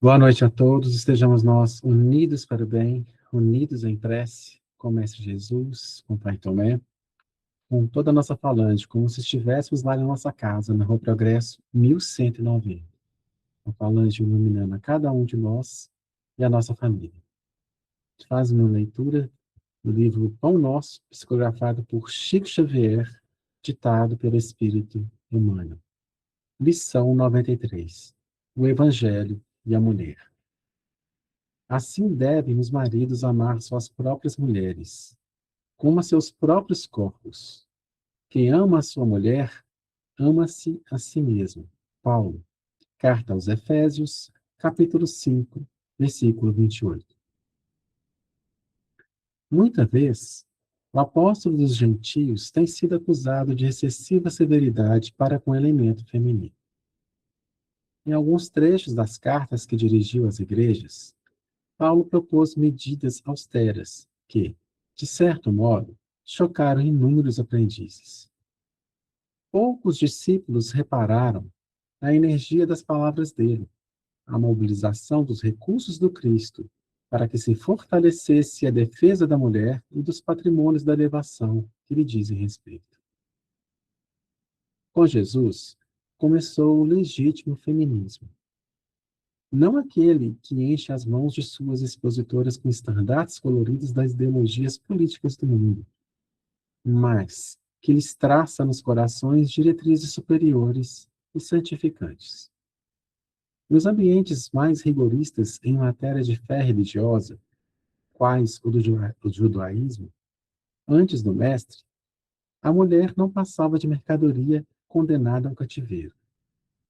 Boa noite a todos, estejamos nós unidos para o bem, unidos em prece, com o Mestre Jesus, com o Pai Tomé, com toda a nossa falange, como se estivéssemos lá na nossa casa, na Rua Progresso 1190. A falange iluminando a cada um de nós e a nossa família. Faz uma leitura do livro Pão Nosso, psicografado por Chico Xavier, ditado pelo Espírito Emmanuel. Lição 93. O Evangelho e a Mulher. Assim devem os maridos amar suas próprias mulheres, como a seus próprios corpos. Quem ama a sua mulher, ama-se a si mesmo. Paulo, Carta aos Efésios, capítulo 5, versículo 28. Muita vez, o apóstolo dos gentios tem sido acusado de excessiva severidade para com o elemento feminino. Em alguns trechos das cartas que dirigiu às igrejas, Paulo propôs medidas austeras que, de certo modo, chocaram inúmeros aprendizes. Poucos discípulos repararam na energia das palavras dele, a mobilização dos recursos do Cristo para que se fortalecesse a defesa da mulher e dos patrimônios da elevação que lhe dizem respeito. Com Jesus, começou o legítimo feminismo. Não aquele que enche as mãos de suas expositoras com estandartes coloridos das ideologias políticas do mundo, mas que lhes traça nos corações diretrizes superiores e santificantes. Nos ambientes mais rigoristas em matéria de fé religiosa, quais o do judaísmo, antes do mestre, a mulher não passava de mercadoria condenada ao cativeiro.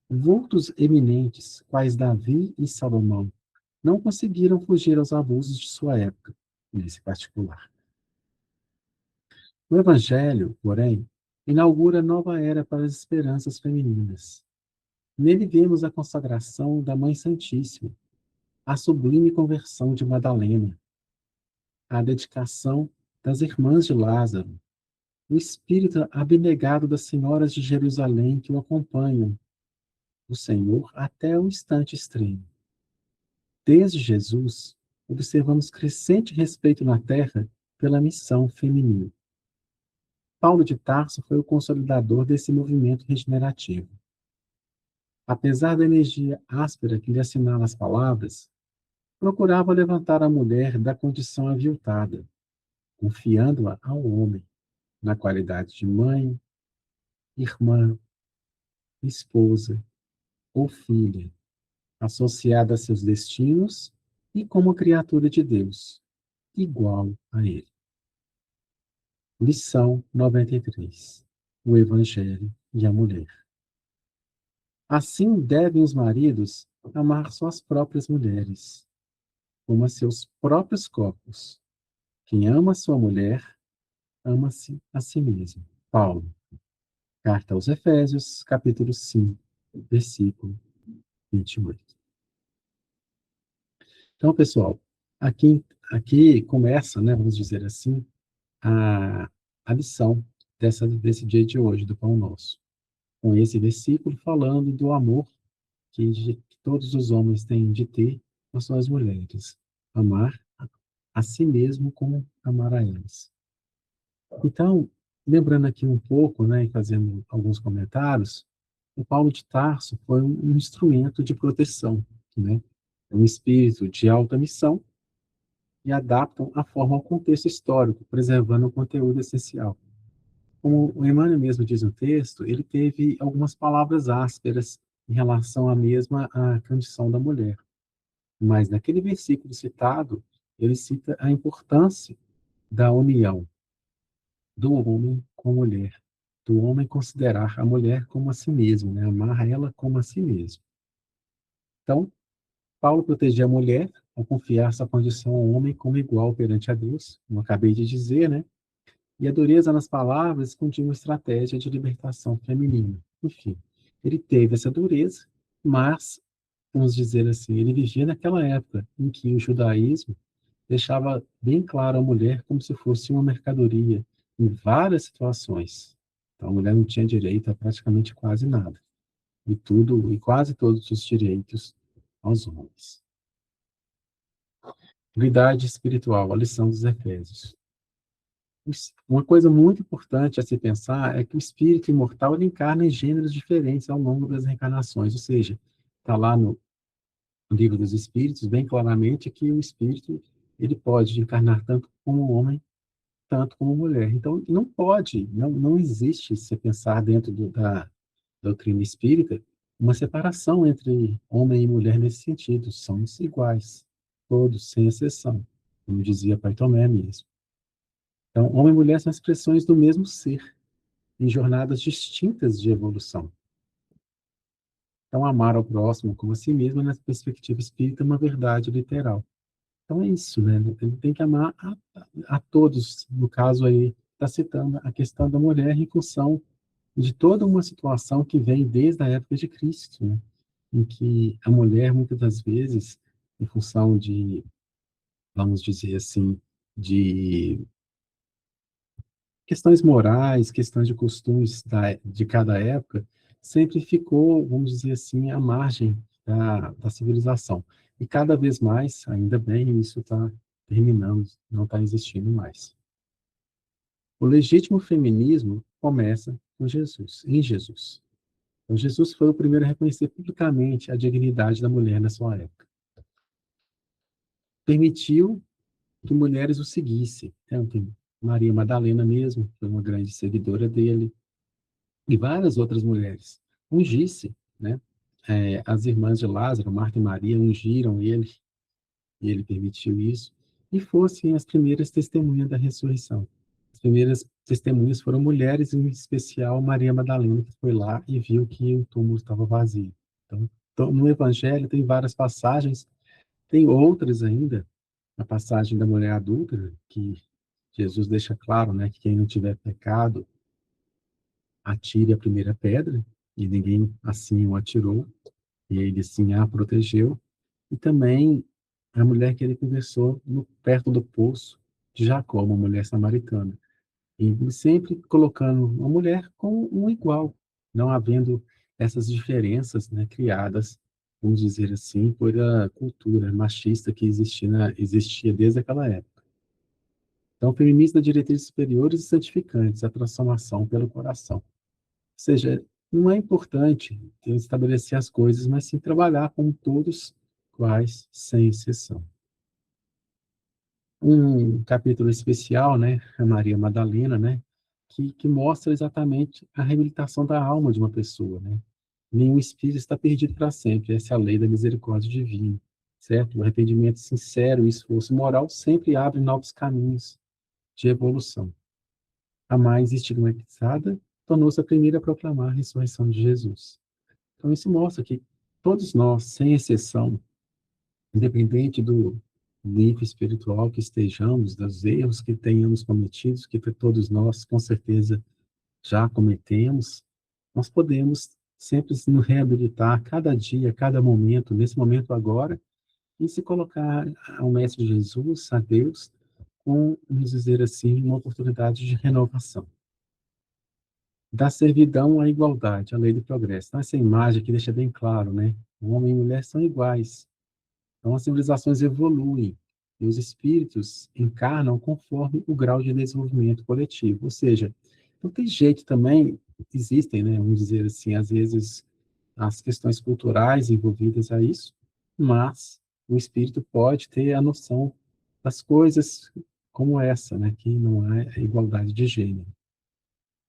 Vultos eminentes, quais Davi e Salomão, não conseguiram fugir aos abusos de sua época, nesse particular. O Evangelho, porém, inaugura nova era para as esperanças femininas. Nele vemos a consagração da Mãe Santíssima, a sublime conversão de Madalena, a dedicação das irmãs de Lázaro, o espírito abnegado das senhoras de Jerusalém que o acompanham, o Senhor até o instante extremo. Desde Jesus, observamos crescente respeito na terra pela missão feminina. Paulo de Tarso foi o consolidador desse movimento regenerativo. Apesar da energia áspera que lhe assinala as palavras, procurava levantar a mulher da condição aviltada, confiando-a ao homem, na qualidade de mãe, irmã, esposa ou filha, associada a seus destinos e como criatura de Deus, igual a ele. Lição 93. O Evangelho e a Mulher. Assim devem os maridos amar suas próprias mulheres, como a seus próprios corpos. Quem ama sua mulher, ama-se a si mesmo. Paulo, Carta aos Efésios, capítulo 5, versículo 28. Então, pessoal, aqui começa, né, vamos dizer assim, a, a lição desse dia de hoje, do Pão Nosso. Com esse versículo falando do amor que todos os homens têm de ter com suas mulheres. Amar a si mesmo como amar a elas. Então, lembrando aqui um pouco, né, e fazendo alguns comentários, o Paulo de Tarso foi um instrumento de proteção, né? É um espírito de alta missão e adaptam a forma ao contexto histórico, preservando o conteúdo essencial. Como o Emmanuel mesmo diz no texto, ele teve algumas palavras ásperas em relação à mesma a condição da mulher. Mas naquele versículo citado, ele cita a importância da união do homem com a mulher, do homem considerar a mulher como a si mesmo, né? Amar ela como a si mesmo. Então, Paulo protegia a mulher ao confiar sua condição ao homem como igual perante a Deus, como acabei de dizer, né? E a dureza nas palavras escondia uma estratégia de libertação feminina. Enfim, ele teve essa dureza, mas, vamos dizer assim, ele vivia naquela época em que o judaísmo deixava bem claro a mulher como se fosse uma mercadoria em várias situações. Então, a mulher não tinha direito a praticamente quase nada. E quase todos os direitos aos homens. Unidade espiritual, a lição dos Efésios. Uma coisa muito importante a se pensar é que o espírito imortal ele encarna em gêneros diferentes ao longo das reencarnações, ou seja, está lá no livro dos Espíritos bem claramente que o espírito ele pode encarnar tanto como homem, tanto como mulher. Então, não pode, não existe, se pensar dentro da doutrina espírita, uma separação entre homem e mulher nesse sentido. Somos iguais, todos, sem exceção, como dizia Pai Tomé mesmo. Então, homem e mulher são expressões do mesmo ser, em jornadas distintas de evolução. Então, amar ao próximo como a si mesmo, na perspectiva espírita, é uma verdade literal. Então, é isso, né? Ele tem que amar a todos. No caso aí, está citando a questão da mulher em função de toda uma situação que vem desde a época de Cristo, né? Em que a mulher, muitas das vezes, em função de, vamos dizer assim, de questões morais, questões de costumes de cada época, sempre ficou, vamos dizer assim, à margem da civilização. E cada vez mais, ainda bem, isso está terminando, não está existindo mais. O legítimo feminismo começa com Jesus, em Jesus. Então, Jesus foi o primeiro a reconhecer publicamente a dignidade da mulher na sua época. Permitiu que mulheres o seguissem. Então, tem Maria Madalena mesmo, foi uma grande seguidora dele, e várias outras mulheres. Ungisse, né? As irmãs de Lázaro, Marta e Maria, ungiram ele, e ele permitiu isso, e fossem as primeiras testemunhas da ressurreição. As primeiras testemunhas foram mulheres, em especial Maria Madalena, que foi lá e viu que o túmulo estava vazio. Então, no Evangelho tem várias passagens, tem outras ainda, a passagem da mulher adúltera, que Jesus deixa claro, né, que quem não tiver pecado, atire a primeira pedra, e ninguém assim o atirou, e ele sim a protegeu. E também a mulher que ele conversou perto do poço de Jacó, uma mulher samaritana. E sempre colocando uma mulher como um igual, não havendo essas diferenças, né, criadas, vamos dizer assim, por a cultura machista que existia desde aquela época. Então, feminismo da diretrizes superiores e santificantes, a transformação pelo coração. Ou seja, não é importante estabelecer as coisas, mas sim trabalhar com todos quais, sem exceção. Um capítulo especial, né, a Maria Madalena, né, que mostra exatamente a reabilitação da alma de uma pessoa, né? Nenhum espírito está perdido para sempre, essa é a lei da misericórdia divina, certo? O arrependimento sincero e esforço moral sempre abre novos caminhos de evolução. A mais estigmatizada tornou-se a primeira a proclamar a ressurreição de Jesus. Então, isso mostra que todos nós, sem exceção, independente do nível espiritual que estejamos, dos erros que tenhamos cometido, que todos nós, com certeza, já cometemos, nós podemos sempre nos reabilitar a cada dia, a cada momento, nesse momento agora, e se colocar ao Mestre Jesus, a Deus, com, vamos dizer assim, uma oportunidade de renovação. Da servidão à igualdade, a lei do progresso. Então, essa imagem aqui deixa bem claro, né? O homem e a mulher são iguais. Então, as civilizações evoluem e os espíritos encarnam conforme o grau de desenvolvimento coletivo. Ou seja, não tem jeito também, existem, né, vamos dizer assim, às vezes, as questões culturais envolvidas a isso, mas o espírito pode ter a noção das coisas como essa, né, que não é igualdade de gênero.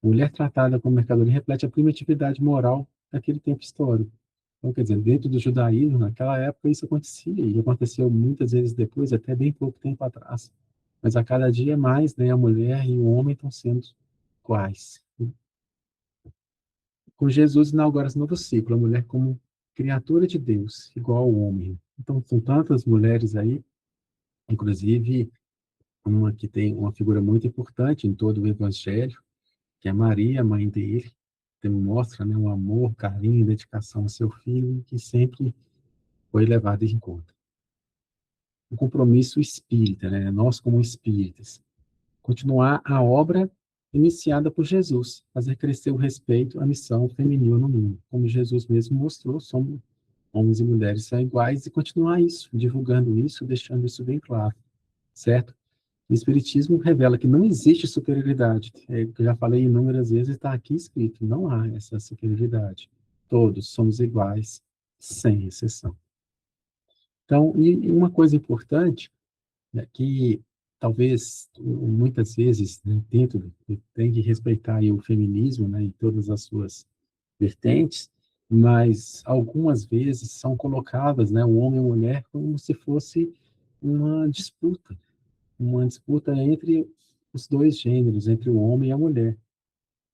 Mulher tratada como mercadoria reflete a primitividade moral daquele tempo histórico. Então, quer dizer, dentro do judaísmo, naquela época, isso acontecia, e aconteceu muitas vezes depois, até bem pouco tempo atrás. Mas a cada dia mais, né, a mulher e o homem estão sendo iguais. Com Jesus inaugura esse novo ciclo, a mulher como criatura de Deus, igual ao homem. Então, são tantas mulheres aí, inclusive uma que tem uma figura muito importante em todo o Evangelho, que é Maria, mãe dele, que mostra, né, um amor, carinho, dedicação ao seu filho, que sempre foi levado em conta. O compromisso espírita, né, nós como espíritas, continuar a obra iniciada por Jesus, fazer crescer o respeito à missão feminina no mundo. Como Jesus mesmo mostrou, somos homens e mulheres são iguais e continuar isso, divulgando isso, deixando isso bem claro. certo? O Espiritismo revela que não existe superioridade. Que eu já falei inúmeras vezes, está aqui escrito, não há essa superioridade. Todos somos iguais, sem exceção. Então, e uma coisa importante, né, que talvez muitas vezes, né, dentro tem que respeitar aí o feminismo, né, em todas as suas vertentes, mas algumas vezes são colocadas, né, o homem e a mulher como se fosse uma disputa, uma disputa entre os dois gêneros, entre o homem e a mulher.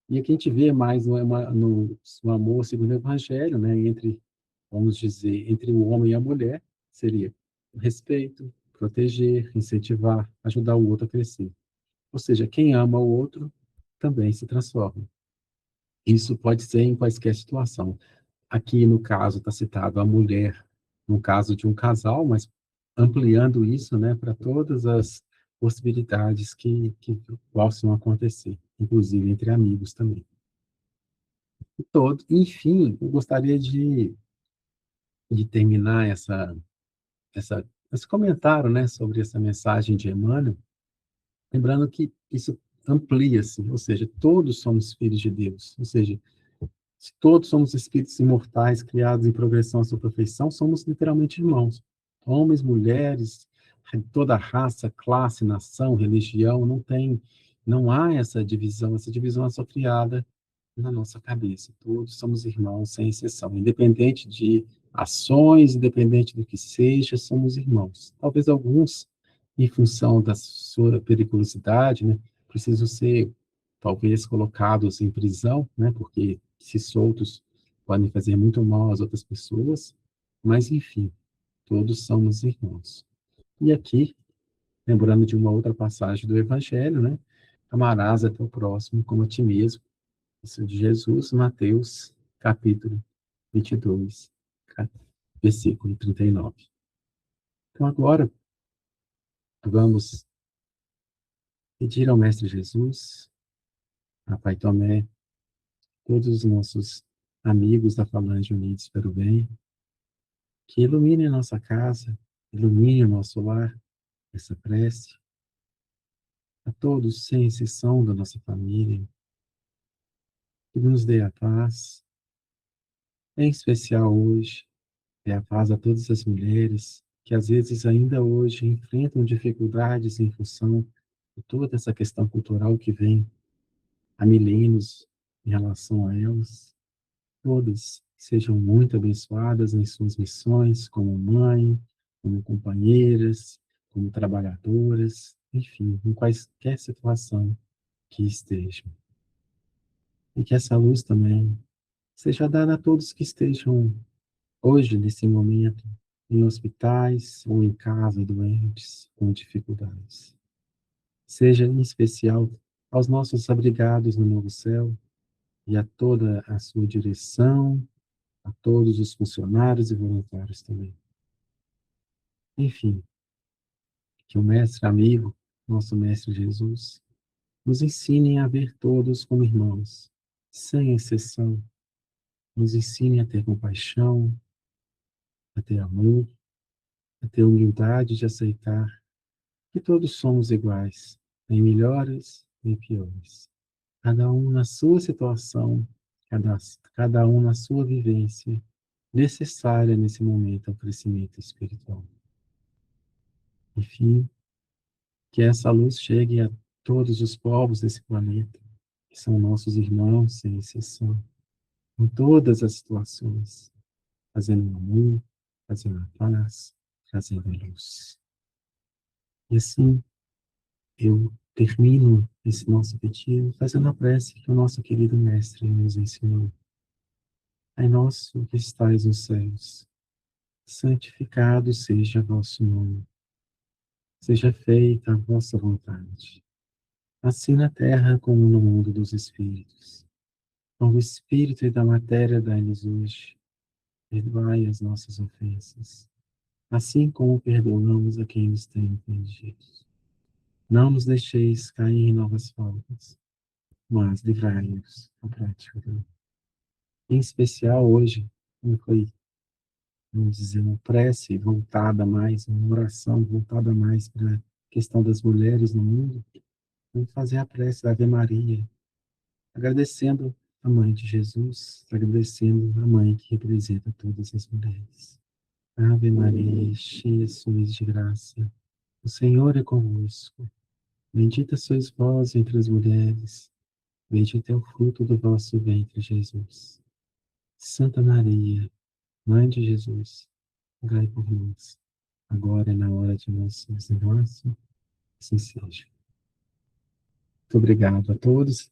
E aqui a gente vê mais no amor segundo o Evangelho, né, entre, vamos dizer, entre o homem e a mulher, seria o respeito, proteger, incentivar, ajudar o outro a crescer. Ou seja, quem ama o outro também se transforma. Isso pode ser em qualquer situação. Aqui, no caso, está citado a mulher, no caso de um casal, mas ampliando isso, né, para todas as possibilidades que possam acontecer, inclusive entre amigos também. Enfim, eu gostaria de terminar esse comentário, né, sobre essa mensagem de Emmanuel, lembrando que isso amplia-se, ou seja, todos somos filhos de Deus, ou seja, se todos somos espíritos imortais, criados em progressão à sua perfeição, somos literalmente irmãos. Homens, mulheres, toda raça, classe, nação, religião, não há essa divisão é só criada na nossa cabeça. Todos somos irmãos, sem exceção. Independente de ações, independente do que seja, somos irmãos. Talvez alguns, em função da sua periculosidade, né, precisam ser, talvez, colocados em prisão, né, porque, se soltos, podem fazer muito mal às outras pessoas. Mas, enfim, todos somos irmãos. E aqui, lembrando de uma outra passagem do Evangelho, né, amarás a teu próximo como a ti mesmo. Isso de Jesus, Mateus, capítulo 22, versículo 39. Então, agora, vamos pedir ao Mestre Jesus, a Pai Tomé, todos os nossos amigos da Falange Unidos pelo Bem, que ilumine a nossa casa, ilumine o nosso lar, essa prece, a todos, sem exceção da nossa família, que nos dê a paz, em especial hoje, dê a paz a todas as mulheres que às vezes ainda hoje enfrentam dificuldades em função de toda essa questão cultural que vem há milênios em relação a elas. Todas sejam muito abençoadas em suas missões, como mãe, como companheiras, como trabalhadoras, enfim, em qualquer situação que estejam. E que essa luz também seja dada a todos que estejam hoje, nesse momento, em hospitais ou em casa, doentes, com dificuldades. Seja em especial aos nossos abrigados no novo céu e a toda a sua direção, a todos os funcionários e voluntários também. Enfim, que o mestre amigo, nosso mestre Jesus, nos ensine a ver todos como irmãos, sem exceção. Nos ensine a ter compaixão, a ter amor, a ter humildade de aceitar que todos somos iguais, nem melhores, nem piores. Cada um na sua situação, cada um na sua vivência, necessária nesse momento ao crescimento espiritual. Enfim, que essa luz chegue a todos os povos desse planeta, que são nossos irmãos, sem exceção, em todas as situações, fazendo amor, fazendo a paz, trazendo a luz. E assim, eu termino esse nosso pedido fazendo a prece que o nosso querido Mestre nos ensinou. Pai nosso que estais nos céus, santificado seja vosso nome. Seja feita a vossa vontade, assim na terra como no mundo dos espíritos. Com o espírito e da matéria dai-nos hoje, perdoai as nossas ofensas, assim como perdoamos a quem nos tem ofendido. Não nos deixeis cair em novas faltas, mas livrai-nos da prática do mal. Em especial hoje, como foi, vamos dizer, uma prece voltada mais, uma oração voltada mais para questão das mulheres no mundo, vamos fazer a prece da Ave Maria, agradecendo a Mãe de Jesus, agradecendo a Mãe que representa todas as mulheres. Ave Maria, cheia sois de graça, o Senhor é convosco. Bendita sois vós entre as mulheres, bendito é o fruto do vosso ventre, Jesus. Santa Maria, Mãe de Jesus, rogai por nós, agora e na hora de nossa morte, assim seja. Muito obrigado a todos.